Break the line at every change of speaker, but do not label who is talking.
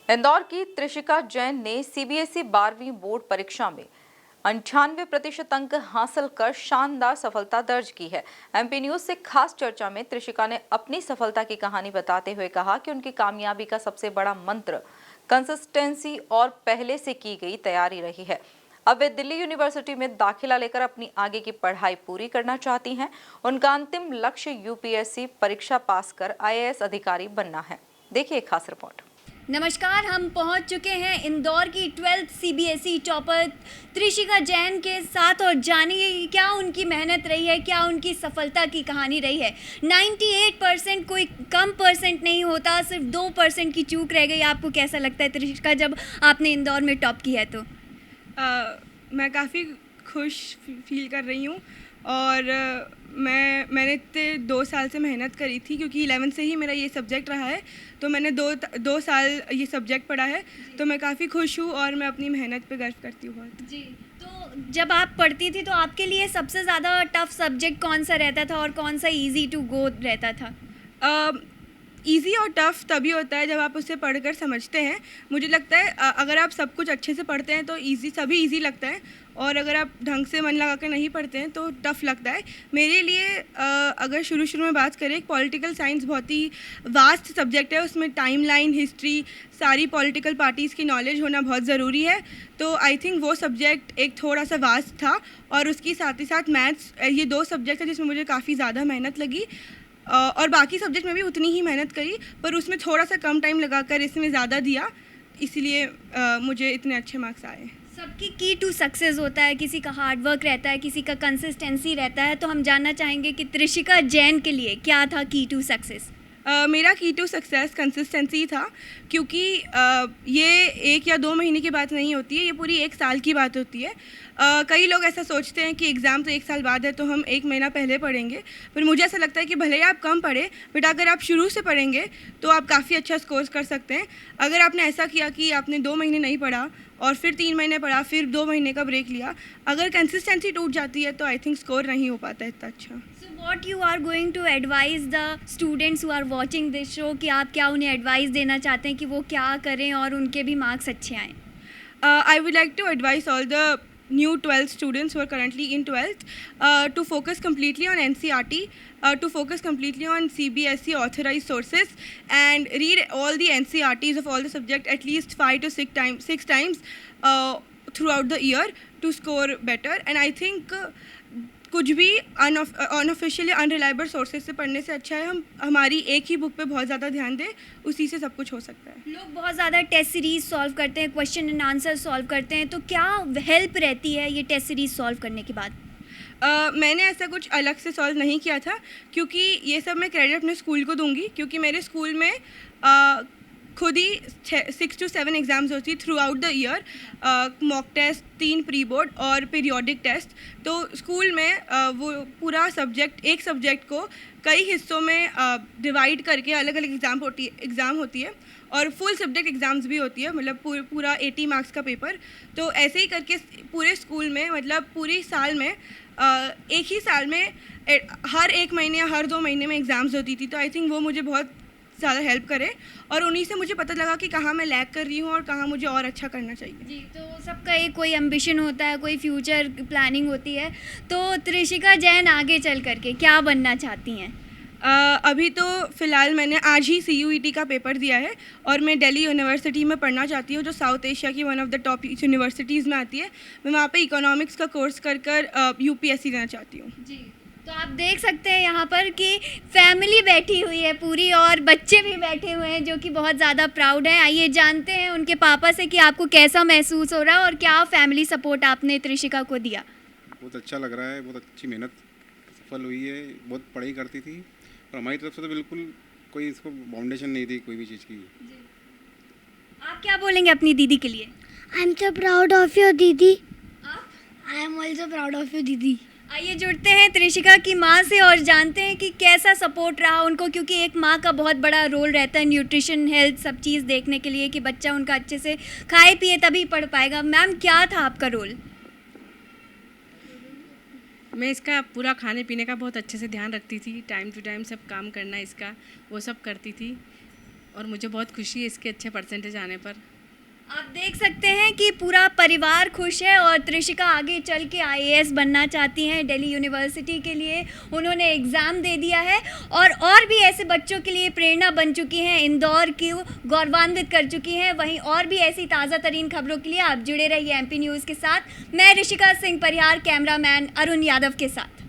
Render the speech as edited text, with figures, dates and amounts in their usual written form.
इंदौर की त्रिशिका जैन ने सीबीएसई 12वीं बोर्ड परीक्षा में 98% अंक हासिल कर शानदार सफलता दर्ज की है। एमपी न्यूज से खास चर्चा में त्रिशिका ने अपनी सफलता की कहानी बताते हुए कहा कि उनकी कामयाबी का सबसे बड़ा मंत्र कंसिस्टेंसी और पहले से की गई तैयारी रही है। अब वे दिल्ली यूनिवर्सिटी में दाखिला लेकर अपनी आगे की पढ़ाई पूरी करना चाहती हैं। उनका अंतिम लक्ष्य यूपीएससी परीक्षा पास कर आईएएस अधिकारी बनना है। देखिए खास रिपोर्ट।
नमस्कार, हम पहुंच चुके हैं इंदौर की 12th CBSE topper Trishika Jain के साथ और जानिए क्या उनकी मेहनत रही है, क्या उनकी सफलता की कहानी रही है। 98% कोई कम परसेंट नहीं होता, सिर्फ 2% की चूक रह गई। आपको कैसा लगता है त्रिशिका जब आपने इंदौर में टॉप किया है तो?
मैं काफ़ी खुश फील कर रही हूँ और मैंने इतने 2 साल से मेहनत करी थी क्योंकि 11 से ही मेरा ये सब्जेक्ट रहा है, तो मैंने दो साल ये सब्जेक्ट पढ़ा है, तो मैं काफ़ी खुश हूँ और मैं अपनी मेहनत पे गर्व करती हूँ बहुत।
जी, तो जब आप पढ़ती थी तो आपके लिए सबसे ज़्यादा टफ सब्जेक्ट कौन सा रहता था और कौन सा ईजी टू गो रहता था?
ईज़ी और टफ़ तभी होता है जब आप उसे पढ़कर समझते हैं। मुझे लगता है अगर आप सब कुछ अच्छे से पढ़ते हैं तो सभी ईज़ी लगता है, और अगर आप ढंग से मन लगा कर नहीं पढ़ते हैं तो टफ़ लगता है। मेरे लिए अगर शुरू में बात करें, पॉलिटिकल साइंस बहुत ही वास्ट सब्जेक्ट है। उसमें टाइमलाइन, हिस्ट्री, सारी पॉलिटिकल पार्टीज़ की नॉलेज होना बहुत ज़रूरी है। तो आई थिंक वो सब्जेक्ट एक थोड़ा-सा वास्ट था, और उसके साथ ही साथ मैथ्स, ये 2 सब्जेक्ट हैं जिसमें मुझे काफ़ी ज़्यादा मेहनत लगी। और बाकी सब्जेक्ट में भी उतनी ही मेहनत करी, पर उसमें थोड़ा सा कम टाइम लगाकर इसमें ज़्यादा दिया, इसलिए मुझे इतने अच्छे मार्क्स आए।
सबकी की टू सक्सेस होता है, किसी का हार्ड वर्क रहता है, किसी का कंसिस्टेंसी रहता है। तो हम जानना चाहेंगे कि त्रिशिका जैन के लिए क्या था की टू सक्सेस?
मेरा की टू सक्सेस कंसिस्टेंसी था, क्योंकि ये 1 या 2 महीने की बात नहीं होती है, ये पूरी 1 साल की बात होती है। कई लोग ऐसा सोचते हैं कि एग्ज़ाम तो 1 साल बाद है तो हम 1 महीना पहले पढ़ेंगे, पर मुझे ऐसा लगता है कि भले ही आप कम पढ़ें, बट अगर आप शुरू से पढ़ेंगे तो आप काफ़ी अच्छा स्कोर कर सकते हैं। अगर आपने ऐसा किया कि आपने 2 महीने नहीं पढ़ा और फिर 3 महीने पढ़ा, फिर 2 महीने का ब्रेक लिया, अगर कंसिस्टेंसी टूट जाती है तो आई थिंक स्कोर नहीं हो पाता इतना अच्छा।
What you are going to advise the students who are watching this show, कि आप क्या उन्हें एडवाइस देना चाहते हैं कि वो क्या करें और उनके भी मार्क्स अच्छे आएँ?
I would like to advise all the new 12th students who are currently in 12th to focus completely on NCERT, to focus completely on CBSE authorized sources, and read all the NCERTs of all the subjects at least 5 to 6 times throughout the year to score better. And I think कुछ भी unofficially unreliable sources से पढ़ने से अच्छा है हम हमारी एक ही बुक पे बहुत ज़्यादा ध्यान दें, उसी से सब कुछ हो सकता है।
लोग बहुत ज़्यादा टेस्ट सीरीज सॉल्व करते हैं, क्वेश्चन एंड आंसर सॉल्व करते हैं, तो क्या हेल्प रहती है ये टेस्ट सीरीज सॉल्व करने के बाद?
मैंने ऐसा कुछ अलग से सॉल्व नहीं किया था, क्योंकि ये सब मैं क्रेडिट अपने स्कूल को दूंगी, क्योंकि मेरे स्कूल में खुद ही 6 to 7 एग्ज़ाम्स होती throughout the year, mock test, 3 pre board और पीरियोडिक टेस्ट। तो स्कूल में वो पूरा सब्जेक्ट, एक सब्जेक्ट को कई हिस्सों में डिवाइड करके अलग अलग एग्ज़ाम होती है, और फुल सब्जेक्ट एग्ज़ाम्स भी होती है, मतलब पूरा 80 मार्क्स का पेपर। तो ऐसे ही करके पूरे स्कूल में, मतलब पूरी साल में, एक ही साल में हर 1 महीने या हर 2 महीने में एग्ज़ाम्स होती थी। तो आई थिंक वो मुझे बहुत ज़्यादा हेल्प करे, और उन्हीं से मुझे पता लगा कि कहाँ मैं लैग कर रही हूँ और कहाँ मुझे और अच्छा करना चाहिए।
जी, तो सबका एक कोई एम्बिशन होता है, कोई फ्यूचर प्लानिंग होती है, तो त्रिशिका जैन आगे चल करके क्या बनना चाहती हैं?
अभी तो फ़िलहाल मैंने आज ही CUET का पेपर दिया है, और मैं दिल्ली यूनिवर्सिटी में पढ़ना चाहती हूँ, जो साउथ एशिया की one of the top universities में आती है। मैं वहाँ पे इकोनॉमिक्स का कोर्स कर UPSC देना चाहती हूँ।
जी, तो आप देख सकते हैं यहाँ पर कि फैमिली बैठी हुई है पूरी, और बच्चे भी बैठे हुए हैं जो कि बहुत ज़्यादा प्राउड हैं। आइए जानते हैं उनके पापा से कि आपको कैसा महसूस हो रहा है और क्या फैमिली सपोर्ट आपने त्रिशिका को दिया।
बहुत अच्छा लग रहा है, बहुत अच्छी मेहनत सफल हुई है। बहुत पढ़ाई करती थी, और हमारी तरफ से तो बिल्कुल कोई इसको बाउंडेशन नहीं थी कोई भी चीज़ की।
आप क्या बोलेंगे अपनी दीदी के लिए?
I am so proud of you, दीदी।
आप?
I am also proud of you, दीदी।
आइए जुड़ते हैं त्रिशिका की माँ से और जानते हैं कि कैसा सपोर्ट रहा उनको, क्योंकि एक माँ का बहुत बड़ा रोल रहता है न्यूट्रिशन, हेल्थ, सब चीज़ देखने के लिए कि बच्चा उनका अच्छे से खाए पिए तभी पढ़ पाएगा। मैम, क्या था आपका रोल?
मैं इसका पूरा खाने पीने का बहुत अच्छे से ध्यान रखती थी, टाइम टू टाइम सब काम करना इसका, वो सब करती थी। और मुझे बहुत खुशी है इसके अच्छे परसेंटेज आने पर।
आप देख सकते हैं कि पूरा परिवार खुश है और त्रिशिका आगे चल के आईएएस बनना चाहती हैं। दिल्ली यूनिवर्सिटी के लिए उन्होंने एग्ज़ाम दे दिया है और भी ऐसे बच्चों के लिए प्रेरणा बन चुकी हैं, इंदौर को गौरवान्वित कर चुकी हैं। वहीं और भी ऐसी ताज़ा तरीन खबरों के लिए आप जुड़े रहिए एमपी न्यूज़ के साथ। मैं ऋषिका सिंह परिहार, कैमरामैन अरुण यादव के साथ।